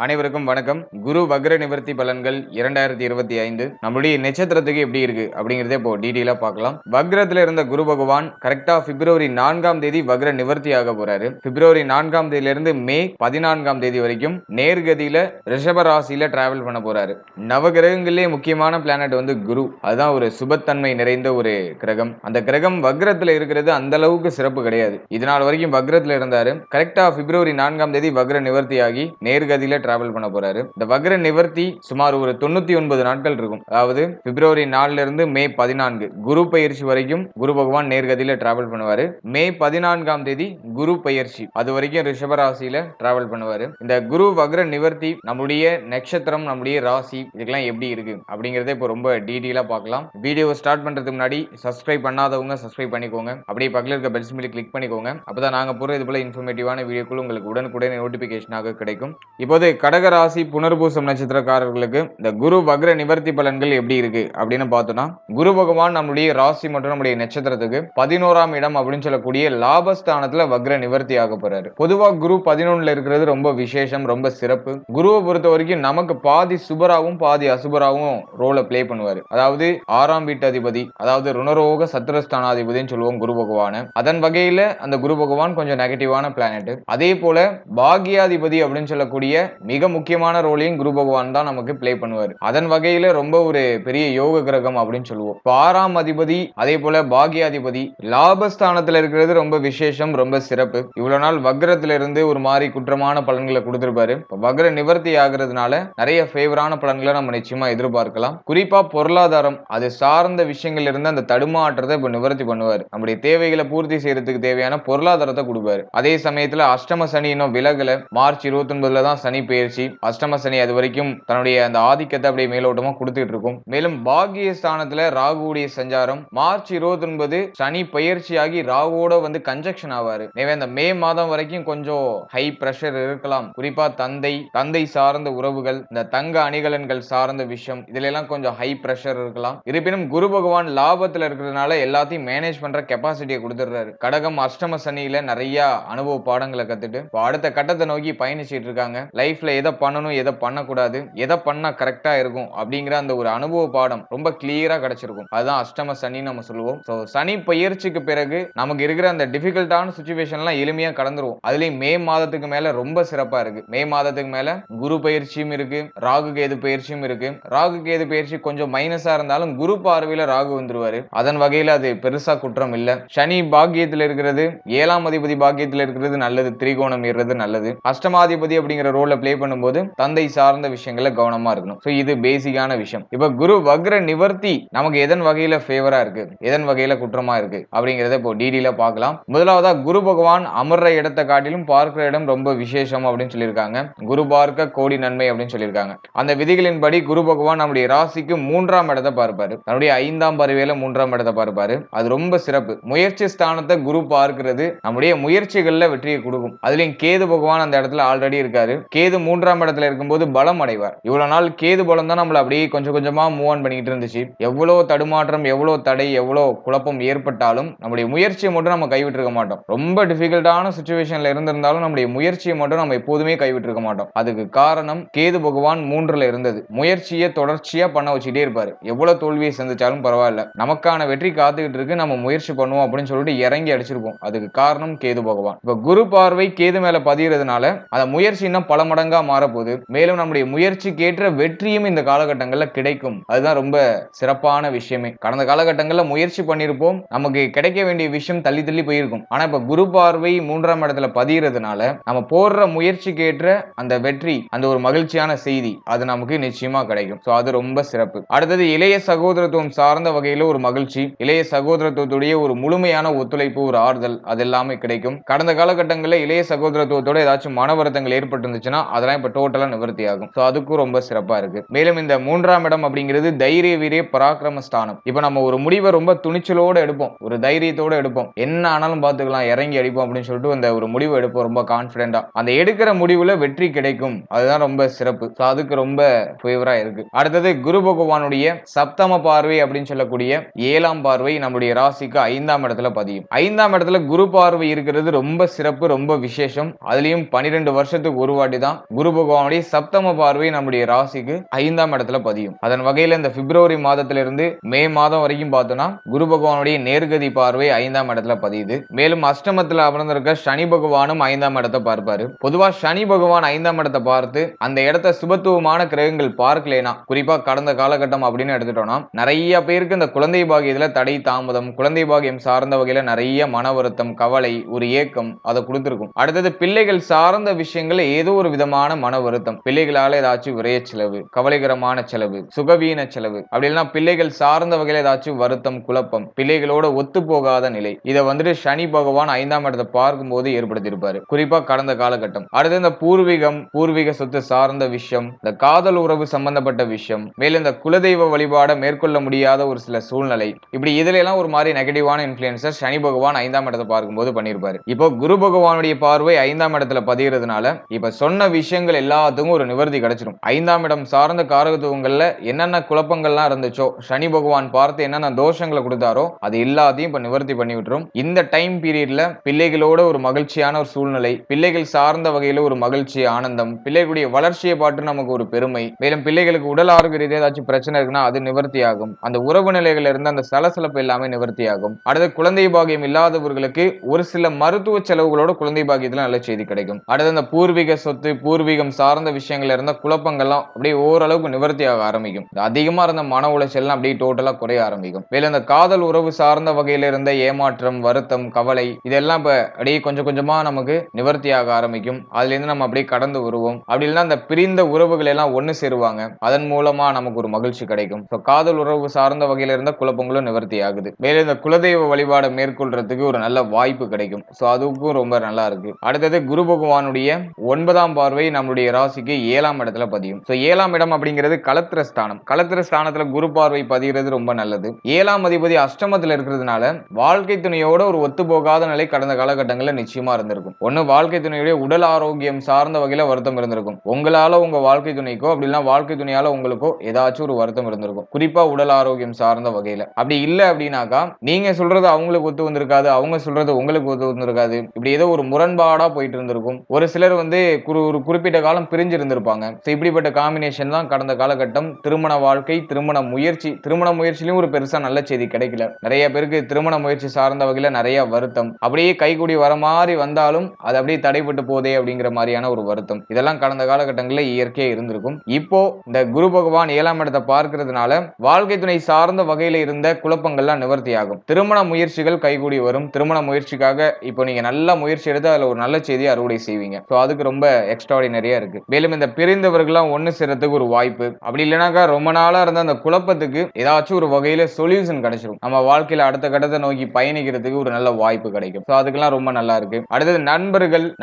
அனைவருக்கும் வணக்கம். குரு வக்ர நிவர்த்தி பலன்கள் 2025 நம்மளுடைய நட்சத்திரத்துக்கு எப்படி இருக்கு அப்படிங்கறத இப்போ டீடைலா பார்க்கலாம். வக்ரத்துல இருந்த குரு பகவான் கரெக்டா பிப்ரவரி 4ஆம் தேதி வக்ர நிவர்த்தி ஆக போறாரு. பிப்ரவரி 4ஆம் தேதியில இருந்து மே 14ஆம் தேதி வரைக்கும் நேர்கதியில ரிஷப ராசியில டிராவல் பண்ண போறாரு. நவகிரகங்களிலே முக்கியமான பிளானட் வந்து குரு. அதுதான் ஒரு சுபத்தன்மை நிறைந்த ஒரு கிரகம். அந்த கிரகம் வக்ரத்துல இருக்கிறது அந்த அளவுக்கு சிறப்பு கிடையாது. இதனால் வரைக்கும் வக்ரத்துல இருந்தாரு. கரெக்டா பிப்ரவரி 4ஆம் தேதி வக்ர நிவர்த்தி ஆகி நேர்கதியில டிராவல் பண்ண போறாரு. இந்த வக்ர நிவர்த்தி சுமார் ஒரு 99 நாட்கள் இருக்கும். அதாவது பிப்ரவரி 4ல இருந்து மே 14 குரு பயிற்சி வரைக்கும் குரு பகவான் நேர்கதியில டிராவல் பண்ணுவாரு. மே 14ஆம் தேதி குரு பயிற்சி, அது வரைக்கும் ரிஷப ராசியில டிராவல் பண்ணுவாரு. இந்த குரு வக்ர நிவர்த்தி நம்முடைய நட்சத்திரம், நம்முடைய ராசி இதுக்கெல்லாம் எப்படி இருக்கு அப்படிங்கறத இப்போ ரொம்ப டீடைலா பார்க்கலாம். வீடியோ ஸ்டார்ட் பண்றதுக்கு முன்னாடி சப்ஸ்கிரைப் பண்ணாதவங்க சப்ஸ்கிரைப் பண்ணிக்கோங்க. அப்படியே பக்கத்துல இருக்க பெல் சிம்பலை கிளிக் பண்ணிக்கோங்க. அப்பதான் நாங்க போற இது போல இன்ஃபர்மேட்டிவான வீடியோக்கள் உங்களுக்கு உடனுக்குடன் நோட்டிபிகேஷனாக கிடைக்கும். இப்போது கடகராசி புனர்பூசம் நட்சத்திரக்காரர்களுக்கு இந்த குரு வக்ர நிவர்த்தி பலன்கள் எப்படி இருக்கு அப்படின்னு பார்த்தோம்னா, குரு பகவான் நம்முடைய ராசி மற்றும் நம்முடைய நட்சத்திரத்துக்கு 11ஆம் இடம் அப்படின்னு சொல்லக்கூடிய லாபஸ்தானத்துல வக்ர நிவர்த்தி ஆக போறாரு. பொதுவா குரு 11ல இருக்கிறது ரொம்ப விசேஷம், ரொம்ப சிறப்பு. குருவை பொறுத்த வரைக்கும் நமக்கு பாதி சுபராவும் பாதி அசுபராவும் ரோலை பிளே பண்ணுவாரு. அதாவது 6ஆம் வீட்டு அதிபதி, அதாவது ருணரோக சத்ருஸ்தானாதிபதினு சொல்லுவோம் குரு பகவான. அதன் வகையில அந்த குரு பகவான் கொஞ்சம் நெகட்டிவான பிளானட். அதே போல பாகியாதிபதி அப்படின்னு சொல்லக்கூடிய மிக முக்கியமான ரோலையும் குரு பகவான் தான் நமக்கு பிளே பண்ணுவார். அதன் வகையில ரொம்ப ஒரு பெரிய யோக கிரகம் அப்படின்னு சொல்லுவோம். 6ஆம் அதிபதி அதே போல பாகியாதிபதி லாபஸ்தானத்துல இருக்கிறது ரொம்ப விசேஷம், ரொம்ப சிறப்பு. இவ்வளவு நாள் வக்ரத்துல இருந்து ஒரு மாதிரி குற்றமான பலன்களை கொடுத்திருப்பாரு. வக்ர நிவர்த்தி ஆகிறதுனால நிறைய ஃபேவரான பலன்களை நம்ம நிச்சயமா எதிர்பார்க்கலாம். குறிப்பா பொருளாதாரம் அது சார்ந்த விஷயங்கள்ல இருந்து அந்த தடுமாற்றத்தை இப்ப நிவர்த்தி பண்ணுவார். நம்முடைய தேவைகளை பூர்த்தி செய்யறதுக்கு தேவையான பொருளாதாரத்தை கொடுப்பாரு. அதே சமயத்துல அஷ்டம சனி இன்னும் விலகல. மார்ச் 29ல தான் சனி பெயர்ச்சி. அஷ்டம சனி அது வரைக்கும் தன்னுடைய அந்த ஆதிக்கத்தை அப்படியே மேலோட்டமா கொடுத்துட்டு இருக்கும். மேலும் பாகிய ஸ்தானத்துல ராகுடைய சஞ்சாரம் மார்ச் 29 சனி பயிற்சியாகி ராகுவோட வந்து கன்ஜெக்ஷன் ஆவாரு. எனவே அந்த மே மாதம் வரைக்கும் கொஞ்சம் ஹை பிரஷர் இருக்கலாம். குறிப்பா தந்தை சார்ந்த உறவுகள், இந்த தங்க அணிகலன்கள் சார்ந்த விஷயம் இதுல எல்லாம் கொஞ்சம் ஹை பிரஷர் இருக்கலாம். இருப்பினும் குரு பகவான் லாபத்துல இருக்கிறதுனால எல்லாத்தையும் மேனேஜ் பண்ற கெப்பாசிட்டியை கொடுத்துடுறாரு. கடகம் அஷ்டம சனியில நிறைய அனுபவ பாடங்களை கத்துட்டு அடுத்த கட்டத்தை நோக்கி பயணிச்சிட்டு இருக்காங்க. லைஃப்ல எதை பண்ணணும் எதை பண்ணக்கூடாது, எதை பண்ணா கரெக்டா இருக்கும் அப்படிங்கிற அந்த ஒரு அனுபவ பாடம் ரொம்ப கிளியரா கிடைச்சிருக்கும். அதுதான் அஷ்டம சனி நம்ம சொல்லுவோம். சனி பயிற்சிக்கு பிறகு நமக்கு இருக்கிற அந்த டிஃபிகல்ட்டான சிச்சுவேஷன் எல்லாம் எளிமையா கடந்துருவோம். அதுலயும் மே மாதத்துக்கு மேல ரொம்ப சிறப்பா இருக்கு. மே மாதத்துக்கு மேல குரு பயிற்சியும் இருக்கு, ராகு கேது பயிற்சியும் இருக்கு. ராகு கேது பயிற்சி கொஞ்சம் மைனஸா இருந்தாலும் குரு பார்வையில ராகு வந்துருவாரு. அதன் வகையில அது பெருசா குற்றம் இல்ல. சனி பாக்கியத்தில் இருக்கிறது, 7ஆம் அதிபதி பாக்கியத்தில் இருக்கிறது நல்லது, திரிகோணம் ஏறுறது நல்லது. அஷ்டமாதிபதி அப்படிங்கிற ரோல பிளே பண்ணும்போது தந்தை சார்ந்த விஷயங்களை கவனமா இருக்கணும். சோ இது பேசிக்கான விஷயம். இப்ப குரு வக்ர நிவர்த்தி நமக்கு எதன் வகையில ஃபேவரா இருக்கு, எதன் வகையில குற்றமா இருக்கு அப்படிங்கறத இப்போ டீடைலா பார்க்கலாம். முதலாவதா குரு பகவான் அமர்ற இடத்தை காட்டிலும் பார்க்கிற இடம் ரொம்ப விசேஷம் அப்படின்னு சொல்லியிருக்காங்க. குரு பார்க்க கோடி நன்மை அப்படின்னு சொல்லியிருக்காங்க. அந்த விதிகளின்படி குரு பகவான் நம்முடைய ராசிக்கு 3ஆம் இடத்தை பார்ப்பாரு. தன்னுடைய 5ஆம் பார்வையில 3ஆம் இடத்தை பார்ப்பாரு. அது ரொம்ப சிறப்பு. முயற்சி ஸ்தானத்தை குரு பார்க்கிறது நம்முடைய முயற்சிகள்ல வெற்றியை கொடுக்கும். அதுலயும் கேது பகவான் அந்த இடத்துல ஆல்ரெடி இருக்காரு. கேது 3ஆம் இடத்துல இருக்கும்போது பலம் அடைவார். இவ்வளவு நாள் கேது பலம் தான் நம்மள அப்படியே கொஞ்சம் கொஞ்சமா மூவ் ஆன் பண்ணிட்டு இருந்துச்சு. எவ்வளவு தடுமாற்றம், எவ்வளவு தடை, எவ்வளவு குழப்பம் ஏற்பட்டாலும் நம்முடைய முயற்சியை மட்டும் நம்ம கைவிட்டிருக்க மாட்டோம். ரொம்ப டிஃபிகல்ட்டான சிச்சுவேஷன்ல இருந்திருந்தாலும் நம்முடைய முயற்சியை மட்டும் நம்ம எப்போதுமே கைவிட்டிருக்க மாட்டோம். அதுக்கு காரணம் கேது பகவான் 3ல இருந்தது. முயற்சியை தொடர்ச்சியா பண்ண வச்சுட்டே இருப்பாரு. எவ்வளவு தோல்வியை சந்திச்சாலும் பரவாயில்ல, நமக்கான வெற்றி காத்துக்கிட்டு இருக்கு, நம்ம முயற்சி பண்ணுவோம் அப்படின்னு சொல்லிட்டு இறங்கி அடிச்சிருப்போம். அதுக்கு காரணம் கேது பகவான். இப்ப குரு பார்வை கேது மேல பதிகிறதுனால அந்த முயற்சி இன்னும் பல மடங்கா மாறப்போகுது. மேலும் நம்முடைய முயற்சிக்கு ஏற்ற வெற்றியும் இந்த காலகட்டங்கள்ல கிடைக்கும். அதுதான் ரொம்ப சிறப்பான விஷயமே. கடந்த காலகட்டங்கள்ல முயற்சி பண்ணிருப்போம், நமக்கு கிடைக்க வேண்டிய விஷயம் தள்ளி தள்ளி போயிருக்கும். ஆனா இப்ப குரு பார்வை 3ஆம் இடத்துல பதிகிறதுனால நம்ம போடுற முயற்சிக்கு ஏற்ற அந்த வெற்றி, அந்த ஒரு மகிழ்ச்சியான செய்தி அது நமக்கு நிச்சயமா கிடைக்கும். சோ அது ரொம்ப சிறப்பு. அடுத்தது இளைய சகோதரத்துவம் சார்ந்த வகையில ஒரு மகிழ்ச்சி, இளைய சகோதரத்துவத்துடைய ஒரு முழுமையான ஒத்துழைப்பு, ஒரு ஆறுதல் அது எல்லாமே கிடைக்கும். கடந்த காலகட்டங்களில் இளைய சகோதரத்துவத்தோட ஏதாச்சும் மன வருத்தங்கள் ஏற்பட்டிருந்துச்சுன்னா அதெல்லாம் இப்ப டோட்டலா நிவர்த்தி ஆகும். சோ அதுக்கும் ரொம்ப சிறப்பா இருக்கு. மேலும் இந்த 3ஆம் இடம் அப்படிங்கிறது தைரிய வீரிய பராக்கிரம ஸ்தானம். இப்ப நம்ம ஒரு முடிவை ரொம்ப துணிச்சலோட எடுப்போம், ஒரு தைரியத்தோட எடுப்போம், என்ன ஆனாலும் பாத்துக்கலாம், இறங்கி அடிப்போம் அப்படின்னு சொல்லிட்டு அந்த ஒரு முடிவு எடுப்போம் ரொம்ப கான்பிடென்டா. அந்த எடுக்கிற முடிவுல வெற்றி கிடைக்கும். அதுதான் ரொம்ப சிறப்பு. சோ அதுக்கு ரொம்ப ஃபேவரா இருக்கு. அடுத்தது குரு பகவானுடைய சப்தம பார்வை அப்படின்னு சொல்லக்கூடிய 7ஆம் பார்வை நம்முடைய ராசிக்கு 5ஆம் இடத்துல பதியும். 5ஆம் இடத்துல குரு பார்வை இருக்கிறது ரொம்ப சிறப்பு, ரொம்ப விசேஷம். அதுலயும் 12 வருஷத்துக்கு ஒரு வாட்டி தான் குரு பகவானுடைய சப்தம பார்வை நம்முடைய ராசிக்கு 5ஆம் இடத்துல பதியும். அதன் வகையில இந்த பிப்ரவரி மாதத்திலிருந்து மே மாதம் வரைக்கும் பார்த்தோம்னா குரு பகவானுடைய நேர்கதி பார்வை 5ஆம் இடத்துல பதியுது. மேலும் அஷ்டமத்துல அமர்ந்திருக்க சனி பகவானும் 5ஆம் இடத்தை பார்ப்பாரு. பொதுவா சனி பகவான் 5ஆம் இடத்தை பார்த்து அந்த இடத்த சுபத்துவமான கிரகங்கள் பார்க்கலைனா, குறிப்பா கடந்த காலகட்டம் அப்படின்னு எடுத்துட்டோம்னா நிறைய பேருக்கு இந்த குழந்தை பாகியத்துல தடை தாமதம், குழந்தை பாகியம் சார்ந்த வகையில நிறைய மன வருத்தம், கவலை, ஒரு ஏக்கம் அதை கொடுத்திருக்கும். அடுத்தது பிள்ளைகள் சார்ந்த விஷயங்கள் ஏதோ ஒரு விதமான மன வருத்தம், பிள்ளைகளால ஏதாச்சும் விரைய செலவு, கவலைகரமான செலவு, சுகவீன செலவு, அப்படி இல்லைன்னா பிள்ளைகள் சார்ந்த வகையில ஏதாச்சும் வருத்தம், குழப்பம், பிள்ளைகளோட ஒத்து போகாத நிலை, இதை வந்துட்டு சனி பகவான் 5ஆம் இடத்தை பார்க்கும் போது ஏற்படுத்தியிருப்பாரு, குறிப்பா கடந்த காலகட்டம். அடுத்து இந்த பூர்வீக சொத்து சார்ந்த விஷயம், இந்த காதல் உறவு சம்பந்தப்பட்ட விஷயம், மேலும் இந்த குலதெய்வ வழிபாட மேற்கொள்ள முடியாத ஒரு சில சூழ்நிலை, இப்படி இதுல எல்லாம் ஒரு மாதிரி நெகட்டிவான இன்ஃப்ளூயன்சர் சனி பகவான் 5ஆம் இடத்தை பார்க்கும்போது பண்ணியிருப்பாரு. இப்போ குரு பகவானுடைய பார்வை 5ஆம் இடத்துல பதிகிறதுனால இப்ப சொன்ன விஷயங்கள் எல்லாத்துக்கும் ஒரு நிவர்த்தி கிடைச்சிடும். 5ஆம் இடம் சார்ந்த காரகத்துவங்கள்ல என்னென்ன குழப்பங்கள்லாம் இருந்துச்சோ, சனி பகவான் பார்த்து என்னென்ன தோஷங்களை கொடுத்தாரோ அது எல்லாத்தையும் இப்ப நிவர்த்தி பண்ணி விட்டுரும். இந்த டைம் பீரியட்ல பிள்ளைகளோட ஒரு மகிழ்ச்சியான ஒரு சூழ்நிலை, பிள்ளைகள் சார்ந்த வகையில ஒரு மகிழ்ச்சி, ஆனந்தம், பிள்ளைகளுடைய வளர்ச்சியை பார்த்து நமக்கு ஒரு பெருமை, மேலும் பிள்ளைகளுக்கு உடல் ஆரோக்கிய ரீதியாக ஏதாச்சும் பிரச்சனை இருக்குன்னா அது நிவர்த்தி ஆகும். அந்த உறவு நிலைகள் இருந்த அந்த சலசலப்பு எல்லாமே நிவர்த்தி ஆகும். அடுத்து குழந்தை பாகியம் இல்லாதவர்களுக்கு ஒரு சில மருத்துவ செலவுகளோட குழந்தை பாகியத்துல நல்ல செய்தி கிடைக்கும். அடுத்து அந்த பூர்வீக சொத்து, பூர்வீகம் சார்ந்த விஷயங்கள் இருந்த குழப்பங்கள்லாம் அப்படியே ஓரளவுக்கு நிவர்த்தி ஆக ஆரம்பிக்கும். அதிகமா இருந்த மன உளைச்சல் அப்படியே டோட்டலா குறைய ஆரம்பிக்கும். மேலும் அந்த காதல் உறவு சார்ந்த வகையில இருந்த ஏமாற்றம், வருத்தம், கவலை, இதெல்லாம் இப்ப அப்படியே கொஞ்சம் கொஞ்சமா நமக்கு நிவர்த்தி ஆக ஆரம்பிக்கும். அதுல இருந்து நம்ம அப்படியே கடந்து வருவோம். அப்படி இல்லைன்னா அந்த பிரிந்த உறவுகள் எல்லாம் ஒண்ணு சேருவாங்க, அதன் மூலமா நமக்கு ஒரு மகிழ்ச்சி கிடைக்கும். காதல் உறவு சார்ந்த வகையில இருந்த குழப்பங்களும் நிவர்த்தி ஆகுது. மேலும் இந்த குலதெய்வ வழிபாடு மேற்கொள்றதுக்கு ஒரு நல்ல வாய்ப்பு கிடைக்கும். அதுக்கும் ரொம்ப நல்லா இருக்கு. அடுத்தது குரு பகவானுடைய 9ஆம் பார்வை நம்மளுடைய ராசிக்கு 7ஆம் இடத்துல பதியும். 7ஆம் இடம் அப்படிங்கிறது களத்திர ஸ்தானம். களத்திர ஸ்தானத்துல குரு பார்வை பதிகிறது ரொம்ப நல்லது. 7ஆம் அதிபதி அஷ்டமத்துல இருக்கிறதுனால வாழ்க்கை துணையோட ஒரு ஒத்து போகாத நிலை கடந்த காலகட்டங்களில் நிச்சயமா இருந்திருக்கும். ஒண்ணு வாழ்க்கை துணையுடைய உடல் ஆரோக்கியம் சார்ந்த வகையில வருத்தம் இருந்திருக்கும். உங்களால உங்க வாழ்க்கை துணைக்கோ அப்படி இல்லைன்னா வாழ்க்கை துணையால உங்களுக்கோ ஏதாச்சும் ஒரு வருத்தம் இருந்திருக்கும், குறிப்பா உடல் ஆரோக்கியம் சார்ந்த வகையில. அப்படி இல்ல அப்படின்னாக்கா நீங்க சொல்றது அவங்களுக்கு ஒத்து வந்திருக்காது, அவங்க சொல்றது உங்களுக்கு ஒத்து வந்திருக்காது, இப்படி ஏதோ ஒரு முரண்பாடா போயிட்டு இருந்திருக்கும். ஒரு சிலர் ஒரு குறிப்பிட்ட காலம் பிரிஞ்சு இருந்திருப்பாங்க. இப்படிப்பட்ட காம்பினேஷன் தான் கடந்த காலகட்டம். திருமண வாழ்க்கை, திருமண முயற்சியிலும் ஒரு பெருசா நல்ல செய்தி கிடைக்கல. நிறைய பேருக்கு திருமண முயற்சி சார்ந்த வகையில நிறைய வருத்தம், அப்படியே கைகூடி வர மாதிரி வந்தாலும் அது அப்படியே தடைப்பட்டு போதே அப்படிங்கிற மாதிரியான ஒரு வருத்தம், இதெல்லாம் கடந்த காலகட்டங்களில் இயற்கையா இருந்திருக்கும். இப்போ இந்த குரு பகவான் 7ஆம் இடத்தை பார்க்கிறதுனால வாழ்க்கை துணை சார்ந்த வகையில இருந்த குழப்பங்கள்லாம் நிவர்த்தி ஆகும். திருமண முயற்சிகள் கைகூடி வரும். திருமண முயற்சிக்காக இப்போ நீங்க நல்ல முயற்சி எடுத்து அதுல ஒரு நல்ல செய்தியை அறுவடை செய்வீங்க. அதுக்கு ரொம்ப எக்ஸ்ட்ராடினரியா இருக்கு. மேலும் இந்த பிரிந்தவர்கள்லாம் ஒண்ணு சேர்றதுக்கு ஒரு வாய்ப்பு, அப்படி இல்லைனாக்கா ரொம்ப நாளா இருந்த அந்த குழப்பத்துக்கு ஏதாச்சும் ஒரு வகையில சொல்யூஷன் கிடைச்சிடும். நம்ம வாழ்க்கையில அடுத்த கட்டத்தை நோக்கி பயணிக்கிறதுக்கு ஒரு நல்ல வாய்ப்பு கிடைக்கும். அதுக்கெல்லாம் ரொம்ப நல்லா இருக்கு. அடுத்தது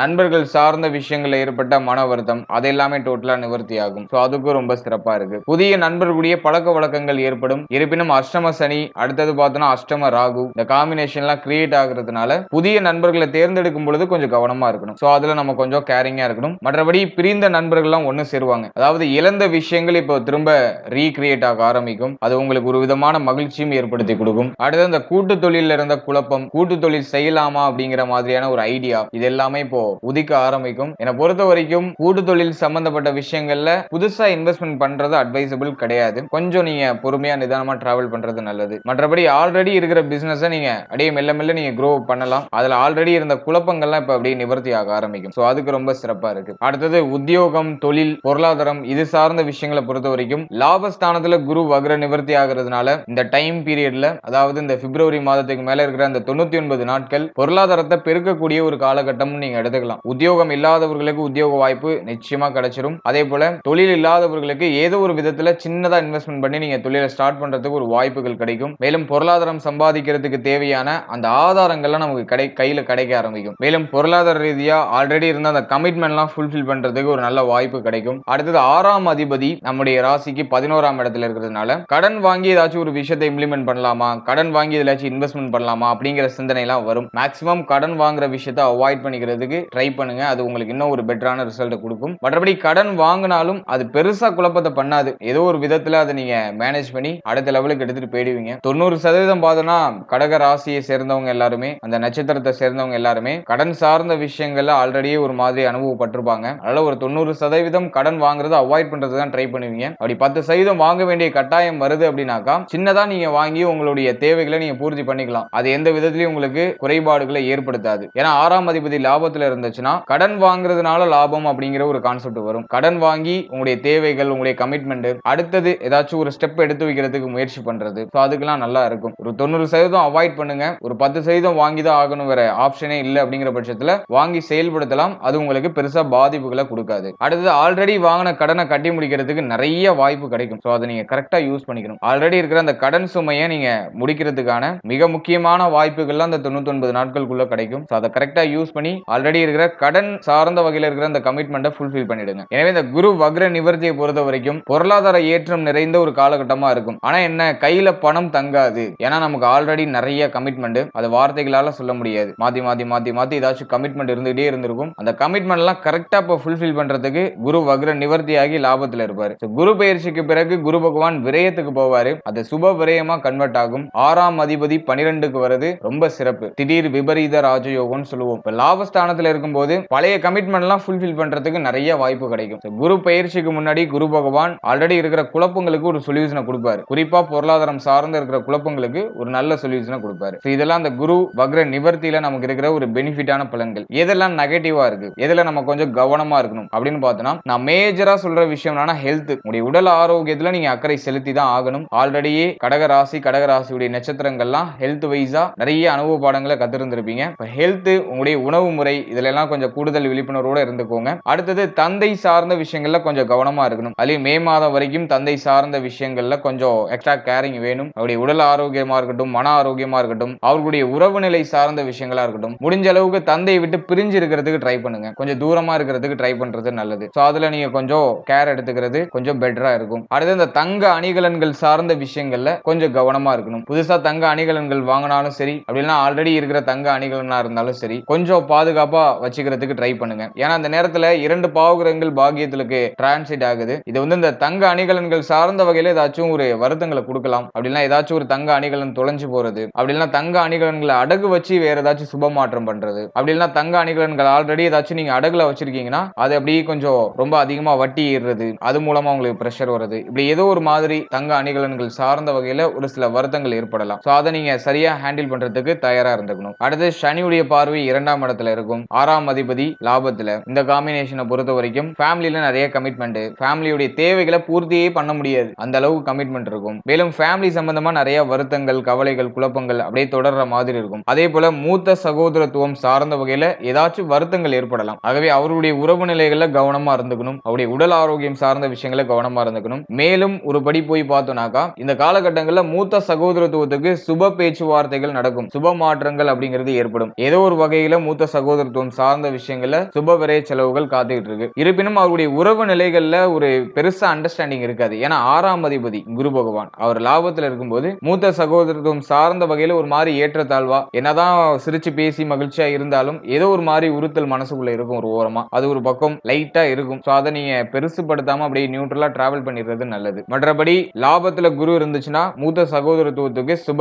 நண்பர்கள் சார்ந்த விஷயங்கள்ல ஏற்பட்ட மன வருத்தம் அது எல்லாமே டோட்டலா நிவர்த்தி ஆகும். அதுக்கும் ரொம்ப சிறப்பா இருக்கு. புதிய நண்பர்களுடைய பழக்க வழக்கங்கள் ஏற்படும். இருப்பினும் அஷ்டம சனி, அடுத்தது பார்த்தோம்னா அஷ்டம ராகு, இந்த காம்பினேஷன் எல்லாம் கிரியேட் ஆகுறதுனால புதிய நண்பர்களை தேர்ந்தெடுக்கும் பொழுது கொஞ்சம் கவனமா இருக்கணும். அதுல நம்ம கொஞ்சம் கேரிங்கா இருக்கணும். மற்றபடி பிரிந்த நண்பர்கள் எல்லாம் ஒண்ணு சேருவாங்க. அதாவது இழந்த விஷயங்கள் இப்போ திரும்ப ரீகிரியேட் ஆக ஆரம்பிக்கும். அது உங்களுக்கு ஒரு விதமான மகிழ்ச்சியும் ஏற்படுத்தி கொடுக்கும். அடுத்து இந்த கூட்டு தொழில இருந்த குழப்பம், கூட்டு தொழில் செய்யலாமா அப்படிங்கிற மாதிரியான ஒரு ஐடியா, இது எல்லாமே இப்போ உதிக்க ஆரம்பிக்கும். என்னை பொறுத்த வரைக்கும் கூட்டு தொழில் சம்பந்தப்பட்ட விஷயங்கள்ல புதுசா இன்வெஸ்ட்மெண்ட் பண்றது அட்வைசபிள் கிடையாது. கொஞ்சம் நீங்க பொறுமையா நிதானமா டிராவல் பண்றது நல்லது. மற்றபடி ஆல்ரெடி இருக்கிற பிசினஸ் நீங்க அப்படியே மெல்ல மெல்ல நீங்க க்ரோ பண்ணலாம். அதுல ஆல்ரெடி இருந்த குழப்பங்கள்லாம் இப்ப அப்படியே நிவர்த்தி ஆக ஆரம்பிக்கும். அதுக்கு ரொம்ப சிறப்பா இருக்கு. அடுத்தது உத்தியோகம், தொழில், பொருளாதாரம் இது சார்ந்த விஷயங்களை பொறுத்த வரைக்கும் லாபஸ்தானத்துல குரு வக்ர நிவர்த்தி ஆகிறதுனால இந்த டைம் பீரியட்ல, அதாவது இந்த பிப்ரவரி மாதத்துக்கு மேல இருக்கிற அந்த 99 நாட்கள் பொருளாதாரத்தை பெருக்கக்கூடிய ஒரு காலகட்டம் நீங்க எடுத்துக்கலாம். உத்தியோகம் இல்லாதவர்களுக்கு உத்தியோக வாய்ப்பு நிச்சயமா கிடைச்சிரும். அதே போல தொழில் இல்லாதவர்களுக்கு ஏதோ ஒரு விதத்துல சின்னதா இன்வெஸ்ட்மெண்ட் பண்ணி நீங்க தொழிலை ஸ்டார்ட் பண்றதுக்கு ஒரு வாய்ப்புகள் கிடைக்கும். மேலும் பொருளாதாரம் சம்பாதிக்கிறதுக்கு தேவையான அந்த ஆதாரங்கள்லாம் நமக்கு கையில கிடைக்க ஆரம்பிக்கும். மேலும் பொருளாதார ரீதியா ஆல்ரெடி இருந்த அந்த கமிட்மெண்ட்லாம் ஃபுல்ஃபில் பண்றதுக்கு ஒரு நல்ல வாய்ப்பு கிடைக்கும். அடுத்தது 6ஆம் அதிபதி நம்முடைய ராசிக்கு 11ஆம் இடத்துல இருக்கிறதுனால கடன் வாங்கி ஏதாச்சும் ஒரு விஷயத்தை இம்ப்ளிமெண்ட் பண்ணலாமா, கடன் வாங்கி ஏதாச்சும் இன்வெஸ்ட்மெண்ட் பண்ணலாமா அப்படிங்கிற சிந்தனை எல்லாம் வரும். மேக்ஸிமம் கடன் வாங்குற விஷயத்தை அவாய்ட் பண்ணிக்கிறதுக்கு ட்ரை பண்ணுங்க. அது உங்களுக்கு இன்னும் ஒரு பெட்டரான ரிசல்ட் கொடுக்கும். மற்றபடி கடன் வாங்கினாலும் அது பெருசா குழப்பத்தை பண்ணாது. ஏதோ ஒரு விதத்துல அதை நீங்க மேனேஜ் பண்ணி அடுத்த லெவலுக்கு எடுத்துட்டு போயிடுவீங்க. 90% பார்த்தோம்னா கடக ராசியை சேர்ந்தவங்க எல்லாருமே, அந்த நட்சத்திரத்தை சேர்ந்தவங்க எல்லாருமே கடன் சார்ந்த விஷயங்கள்ல ஆல்ரெடி ஒரு மாதிரி அனுபவப்பட்டிருப்பாங்க. அதனால ஒரு 90% கடன் வாங்குறது அவாய்ட் பண்றது தான் ட்ரை பண்ணுவீங்க. அப்படி 10% வாங்க வேண்டிய கட்டாயம் வருது அப்படின்னாக்கா சின்னதா நீங்க வாங்கி உங்களுடைய தேவைகளை நீங்க பூர்த்தி பண்ணிக்கலாம். அது எந்த விதத்திலயும் உங்களுக்கு குறைபாடுகளை ஏற்படுத்தாது. ஏன்னா 6ஆம் அதிபதி லாபத்துல இருந்துச்சுன்னா கடன் வாங்குறதுனால லாபம் அப்படிங்கிற ஒரு கான்செப்ட் வரும். கடன் வாங்கி உங்களுடைய தேவைகள், உங்களுடைய கமிட்மெண்ட், அடுத்தது ஏதாச்சும் ஒரு ஸ்டெப் எடுத்து வைக்கிறதுக்கு முயற்சி பண்றது, அதுக்கெல்லாம் நல்லா இருக்கும். ஒரு 90% அவாய்ட் பண்ணுங்க. ஒரு 10% வாங்கி தான் ஆகணும், வேற ஆப்ஷனே இல்ல அப்படிங்கிற பட்சத்துல வாங்கி செயல்படுத்தலாம். அது உங்களுக்கு பெருசா பாதிப்புகளை கொடுக்காது. அடுத்தது ஆல்ரெடி வாங்கின கடனை கட்டி முடிக்கிறதுக்கு நிறைய வாய்ப்பு கிடைக்கும். அதை நீங்க கரெக்டா யூஸ் பண்ணிக்கணும். ஆல்ரெடி இருக்கிற அந்த கடன் சுமையை நீங்க முடிக்கிறதுக்கான மிக முக்கியமான வாய்ப்புகள்லாம் அந்த 99 நாட்களுக்குள்ள கிடைக்கும். அதை கரெக்டா யூஸ் பண்ணி ஆல்ரெடி இருக்கிற கடன் சார்ந்த வகையில் இருக்கிற அந்த கமிட்மெண்ட்டை ஃபுல்ஃபில் பண்ணிடுங்க. எனவே இந்த குரு வக்ர நிவர்த்தியை பொறுத்த வரைக்கும் பொருளாதார ஏற்றம் நிறைந்த ஒரு காலகட்டமா இருக்கும். ஆனா என்ன, கையில பணம் தங்காது. ஏன்னா நமக்கு ஆல்ரெடி நிறைய கமிட்மெண்ட், அது வார்த்தைகளால சொல்ல முடியாது. மாத்தி மாத்தி மாத்தி மாத்தி ஏதாச்சும் கமிட்மெண்ட் இருந்துகிட்டே இருந்திருக்கும். அந்த கமிட்மெண்ட் எல்லாம் கரெக்டா இப்ப ஃபுல்ஃபில் பண்றதுக்கு குரு வக்ர நிவர்த்தி ஆகி லாபத்துல இருப்பாரு. குரு பெயர்ச்சிக்கு பிறகு குரு பகவான் விரயத்துக்கு போவாரு. அது சுப விரயமா கன்வெர்ட் ஆகும். 6ஆம் அதிபதி 12க்கு வருது, ரொம்ப சிறப்பு. திடீர் விபரீத ராஜயோகம்னு சொல்லுவோம். இப்ப லாபஸ்தானத்துல இருக்கும்போது பழைய கமிட்மெண்ட் எல்லாம் ஃபுல்ஃபில் பண்றதுக்கு நிறைய வாய்ப்பு கிடைக்கும். குரு பெயர்ச்சிக்கு முன்னாடி குரு பகவான் ஆல்ரெடி இருக்கிற குழப்பங்களுக்கு ஒரு சொல்யூஷனை கொடுப்பாரு. குறிப்பா பொருளாதாரம் சார்ந்து இருக்கிற குழப்பங்களுக்கு ஒரு நல்ல சொல்யூஷனை கொடுப்பாரு. இதெல்லாம் அந்த குரு வக்ர நிவர்த்தியில நமக்கு இருக்கிற ஒரு பெனிஃபிட்டான பலன்கள். எதெல்லாம் நெகட்டிவா இருக்கு, எதுல நம்ம கொஞ்சம் கவனமா இருக்கணும் அப்படின்னு பார்த்தோம்னா, நான் மேஜரா சொல்ற விஷயம் என்னன்னா ஹெல்த். உங்களுடைய உடல் ஆரோக்கியத்துல நீங்க அக்கறை செலுத்தி தான் ஆகணும். ஆல்ரெடியே கடகராசியுடைய நட்சத்திரங்கள்லாம் ஹெல்த் வைஸா நிறைய அனுபவ பாடங்களை கத்திருந்திருப்பீங்க. ஹெல்த், உங்களுடைய உணவு முறை, இதுல எல்லாம் கொஞ்சம் கூடுதல் விழிப்புணர்வோட இருந்துக்கோங்க. அடுத்தது தந்தை சார்ந்த விஷயங்கள்ல கொஞ்சம் கவனமா இருக்கணும். அதுலயும் மே மாதம் வரைக்கும் தந்தை சார்ந்த விஷயங்கள்ல கொஞ்சம் எக்ஸ்ட்ரா கேரிங் வேணும். அவருடைய உடல் ஆரோக்கியமா இருக்கட்டும், மன ஆரோக்கியமா இருக்கட்டும், அவர்களுடைய உறவு நிலை சார்ந்த விஷயங்களா இருக்கட்டும், முடிஞ்ச அளவுக்கு தந்தையை விட்டு பிரிஞ்சு இருக்கிறதுக்கு ட்ரை பண்ணுங்க. கொஞ்சம் தூரமா இருக்கிறதுக்கு ட்ரை பண்றது நல்லது. அதுல நீங்க கொஞ்சம் கேர் எடுத்துக்கிறது கொஞ்சம் பெட்டரா இருக்கும். அடுத்து இந்த தங்க அணிகலன்கள் சார்ந்த விஷயங்கள்ல கொஞ்சம் கவனமா இருக்கணும். புதுசா தங்க அணிகலன்கள் வாங்கினாலும் சரி, அப்படின்னா ஆல்ரெடி இருக்கிற தங்க அணிகலனா இருந்தாலும் சரி, கொஞ்சம் பாதுகாப்பா வச்சுக்கிறதுக்கு ட்ரை பண்ணுங்க. ஏன்னா அந்த நேரத்துல 2 பாவகிரகங்கள் பாக்கியத்துக்கு டிரான்சிட் ஆகுது. இது இந்த தங்க அணிகலன்கள் சார்ந்த வகையில ஏதாச்சும் ஒரு வருத்தங்களை கொடுக்கலாம். அப்படின்னா ஏதாச்சும் ஒரு தங்க அணிகலன் தொலைஞ்சு போறது, அப்படின்னா தங்க அணிகலன்களை அடகு வச்சு வேற ஏதாச்சும் சுப மாற்றம் பண்றது, அப்படின்னா தங்க அணிகலன்கள் ஆல்ரெடி ஏதாச்சும் நீங்க அடகுல வச்சிருக்கீங்கன்னா அது அப்படியே கொஞ்சம் ரொம்ப அதிகமா வட்டி ஏறுறது, அது மூலமா உங்களுக்கு பிரஷர் வருது. இப்படி ஏதோ ஒரு மாதிரி தங்க அணிகலன்கள் சார்ந்த வகையில ஒரு சில வருத்தங்கள் ஏற்படலாம். அதை நீங்க சரியா ஹேண்டில் பண்றதுக்கு தயாரா இருந்துக்கணும். அடுத்து சனியுடைய பார்வை 2ஆம் இடத்துல இருக்கும். 6ஆம் அதிபதி லாபத்துல. இந்த காம்பினேஷனை பொறுத்த வரைக்கும் ஃபேமிலில நிறைய கமிட்மெண்ட், ஃபேமிலியுடைய தேவைகளை பூர்த்தியே பண்ண முடியாது, அந்த அளவுக்கு கமிட்மெண்ட் இருக்கும். மேலும் ஃபேமிலி சம்பந்தமா நிறைய வருத்தங்கள், கவலைகள், குழப்பங்கள் அப்படியே தொடர்ற மாதிரி இருக்கும். அதே போல மூத்த சகோதரத்துவம் சார்ந்த வகையில ஏதாச்சும் வருத்தங்கள் ஏற்படலாம். ஆகவே அவருடைய உறவு நிலைகள்ல கவனமா இருந்துக்கணும். அவருடைய உடல் ஆரோக்கியம் சார்ந்த விஷயங்களை கவனமா இருந்துக்கணும். மேலும் ஒரு படி போய் பார்த்தோம்னாக்கா இந்த காலகட்டங்களில் மூத்த சகோதரத்துவத்துக்கு சுப பேச்சுவார்த்தைகள் நடக்கும், சுப மாற்றங்கள் அப்படிங்கிறது ஏற்படும். ஏதோ ஒரு வகையில மூத்த சகோதரத்துவம் சார்ந்த விஷயங்கள்ல சுப விரை செலவுகள் காத்துக்கிட்டு இருக்கு. இருப்பினும் அவருடைய உறவு நிலைகள்ல ஒரு பெருசா அண்டர்ஸ்டாண்டிங் இருக்காது. ஏன்னா 6ஆம் அதிபதி குரு பகவான் அவர் லாபத்தில் இருக்கும்போது மூத்த சகோதரத்துவம் சார்ந்த வகையில ஒரு மாதிரி ஏற்றத்தாழ்வா, என்னதான் சிரிச்சு பேசி மகிழ்ச்சியா இருந்தாலும் ஏதோ ஒரு மாதிரி உறுத்தல் மனசுக்குள்ள இருக்கும். ஒரு ஓரமா அது ஒரு பக்கம் லைட்டா இருக்கும். அதை நீங்க பெருசுபடுத்தாம அப்படியே நியூட்ரலா டிராவல் பண்ணிடுறது நல்லது. மற்றபடி லாபத்துல குரு இருந்துச்சுன்னா மூத்த சகோதரத்துவத்துக்கு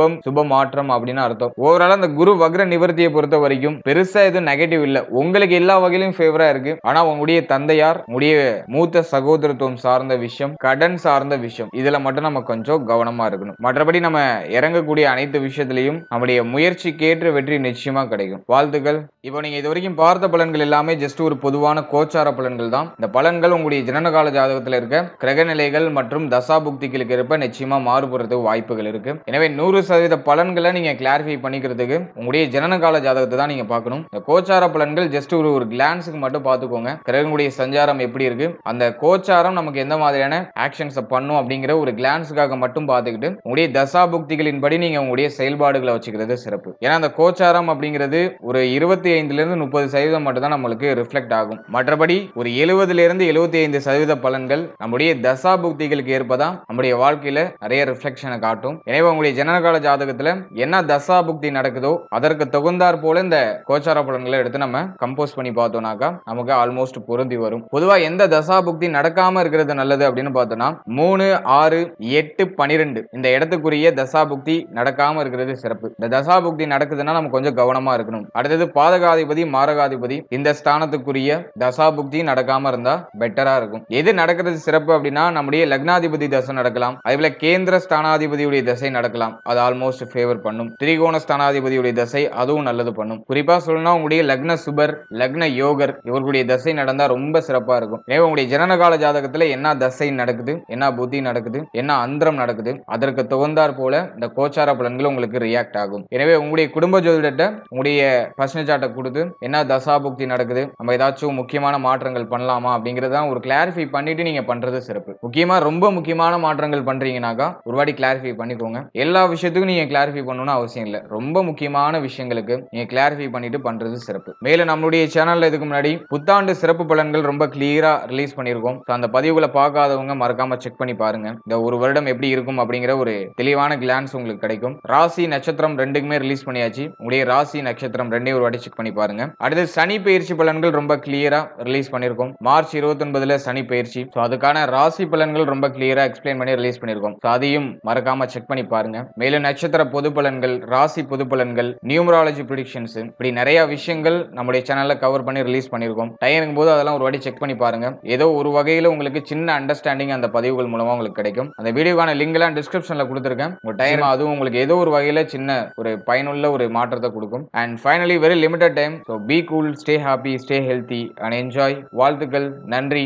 சுப மாற்றம் அப்படின்னு அர்த்தம். ஓவரால் அந்த குரு வக்ர நிவர்த்தியை பொறுத்த வரைக்கும் பெருசா எதுவும் நெகட்டிவ் இல்ல. உங்களுக்கு எல்லா வகையிலும் ஃபேவரா இருக்கு. ஆனா உங்களுடைய தந்தையார், உங்களுடைய மூத்த சகோதரத்துவம் சார்ந்த விஷயம், கடன் சார்ந்த விஷயம், இதுல மட்டும் நம்ம கொஞ்சம் கவனமா இருக்கணும். மற்றபடி நம்ம இறங்கக்கூடிய அனைத்து விஷயத்திலையும் நம்முடைய முயற்சிக்கேற்ற வெற்றி நிச்சயமா கிடைக்கும். வாழ்த்துக்கள். இப்போ நீங்க இது வரைக்கும் பார்த்த பலன்கள் எல்லாமே ஜஸ்ட் ஒரு பொதுவான கோச்சார பலன்கள் தான். இந்த பலன்கள் உங்களுடைய ஜனனகால ஜாதகத்தில் இருக்க கிரக நிலைகள் மற்றும் தசாபுக்திகளுக்கு இருப்ப நிச்சயமா மாறுபடுறதுக்கு வாய்ப்புகள் இருக்கு. எனவே 100% பலன்களை நீங்க கிளாரிஃபை பண்ணிக்கிறதுக்கு உங்களுடைய ஜனனகால ஜாதகத்தை தான் நீங்க பார்க்கணும். இந்த கோச்சார பலன்கள் ஜஸ்ட் ஒரு கிளான்ஸுக்கு மட்டும் பார்த்துக்கோங்க. கிரகங்களுடைய சஞ்சாரம் எப்படி இருக்கு, அந்த கோச்சாரம் நமக்கு எந்த மாதிரியான ஆக்ஷன்ஸ் பண்ணும் அப்படிங்கிற ஒரு கிளான்ஸுக்காக மட்டும் பார்த்துக்கிட்டு உங்களுடைய தசாபுக்திகளின் படி நீங்க உங்களுடைய செயல்பாடுகளை வச்சுக்கிறது சிறப்பு. ஏன்னா அந்த கோச்சாரம் அப்படிங்கிறது ஒரு 25% மட்டும் தான் நம்மளுக்கு ரிஃப்ளெக்ட் ஆகும். மற்றபடி ஒரு 70-75% பலன்கள் நம்முடைய தசாபுக்திகளுக்கு ஏற்பதான் நம்முடைய வாழ்க்கையில நிறைய ரிஃப்ளெக்ஷனை காட்டும். எனவே உங்களுடைய ஜனனகால ஜாதகத்துல என்ன தசாபுக்தி நடக்குதோ அதற்கு தகுந்தாற் போல இந்த கோச்சார பலன்களை எடுத்து நம்ம கம்போஸ் பண்ணி பார்த்தோம்னாக்கா நமக்கு ஆல்மோஸ்ட் பொருந்தி வரும். பொதுவா எந்த தசாபுக்தி நடக்காம இருக்கிறது நல்லது அப்படின்னு பார்த்தோம்னா 3, 6, 8, 12 இந்த இடத்துக்குரிய தசாபுக்தி நடக்காம இருக்கிறது சிறப்பு. இந்த தசாபுக்தி நடக்குதுன்னா நம்ம கொஞ்சம் கவனமா இருக்கணும். அடுத்தது பாதகாதிபதி, மாரகாதிபதி இந்த ஸ்தானத்துக்குரிய தசா புக்தி நடக்காம இருந்தா பெட்டரா இருக்கும். எது நடக்கிறது சிறப்பு அப்படின்னா நம்முடைய லக்னாதிபதி தசை நடக்கலாம், அதேபோல கேந்திர ஸ்தானாதிபதியுடைய தசை நடக்கலாம், அது ஆல்மோஸ்ட் ஃபேவர் பண்ணும். திரிகோண ஸ்தானாதிபதியுடைய தசை அதுவும் நல்லது பண்ணும். குறிப்பா சொல்லணும்னா உங்களுடைய லக்ன சுபர், லக்ன யோகர் இவர்களுடைய தசை நடந்தா ரொம்ப சிறப்பா இருக்கும். எனவே உங்களுடைய ஜனனகால ஜாதகத்துல என்ன தசை நடக்குது, என்ன புத்தி நடக்குது, என்ன அந்தரம் நடக்குது, அதற்கு தகுந்தாற் போல இந்த கோச்சார பலன்கள் உங்களுக்கு ரியாக்ட் ஆகும். எனவே உங்களுடைய குடும்ப ஜோதிடத்தை உங்களுடைய பர்சனல் சார்ட்டை கொடுத்து என்ன தசா புக்தி நடக்குது, நம்ம ஏதாச்சும் முக்கியமான மாற்றங்கள் பண்ணலாமா அப்படிங்கறத ஒரு கிளாரிஃபை பண்ணிட்டு நீங்க பண்றது சிறப்பு. முக்கியமா ரொம்ப முக்கியமான மாற்றங்கள் பண்றீங்கன்னாக்கா ஒரு வாட்டி கிளாரிஃபை பண்ணிக்கோங்க. எல்லா விஷயத்துக்கும் நீங்க கிளாரிஃபை பண்ணணும்னு அவசியம் இல்லை. ரொம்ப முக்கியமான விஷயங்களுக்கு நீங்க கிளாரிஃபை பண்ணிட்டு பண்றது சிறப்பு. மேலும் நம்மளுடைய சேனல்ல இதுக்கு முன்னாடி புத்தாண்டு சிறப்பு பலன்கள் ரொம்ப கிளியரா ரிலீஸ் பண்ணியிருக்கோம். அந்த பதிவுகளை பார்க்காதவங்க மறக்காம செக் பண்ணி பாருங்க. இந்த ஒரு வருடம் எப்படி இருக்கும் அப்படிங்கிற ஒரு தெளிவான கிளான்ஸ் உங்களுக்கு கிடைக்கும். ராசி நட்சத்திரம் ரெண்டுக்குமே ரிலீஸ் பண்ணியாச்சு. உங்களுடைய ராசி நட்சத்திரம் ரெண்டையும் ஒரு வாட்டி செக் பண்ணி பாருங்க. அடுத்து சனி பயிற்சி பலன்கள் ரொம்ப கிளியரா ரிலீஸ் பண்ணிருக்கோம். மார்ச் 29 சனி பயிற்சி. அதுக்கான ராசி பலன்கள் ரொம்ப கிளியரா எக்ஸ்பிளைன் பண்ணி ரிலீஸ் பண்ணிருக்கோம். அதையும் மறக்காம செக் பண்ணி பாருங்க. மேலும் நட்சத்திர பொது பலன்கள், ராசி பொது பலன்கள், நியூமராலஜி ப்ரெடிக்ஷன்ஸ் இப்படி நிறைய விஷயங்கள் நம்முடைய சேனல்ல கவர் பண்ணி ரிலீஸ் பண்ணிருக்கோம். டைம் இருக்கும்போது அதெல்லாம் ஒரு வாட்டி செக் பண்ணி பாருங்க. ஏதோ ஒரு வகையில உங்களுக்கு சின்ன அண்டர்ஸ்டாண்டிங் அந்த பதிவுகள் மூலமா உங்களுக்கு கிடைக்கும். அந்த வீடியோக்கான லிங்க் எல்லாம் டிஸ்கிரிப்ஷன்ல கொடுத்திருக்கேன். உங்க டைம் அதுவும் உங்களுக்கு ஏதோ ஒரு வகையில சின்ன ஒரு பயனுள்ள ஒரு மாற்றத்தை கொடுக்கும். And finally very limited time. So be cool, stay happy, stay healthy and enjoy. வாழ்த்துக்கள். நன்றி.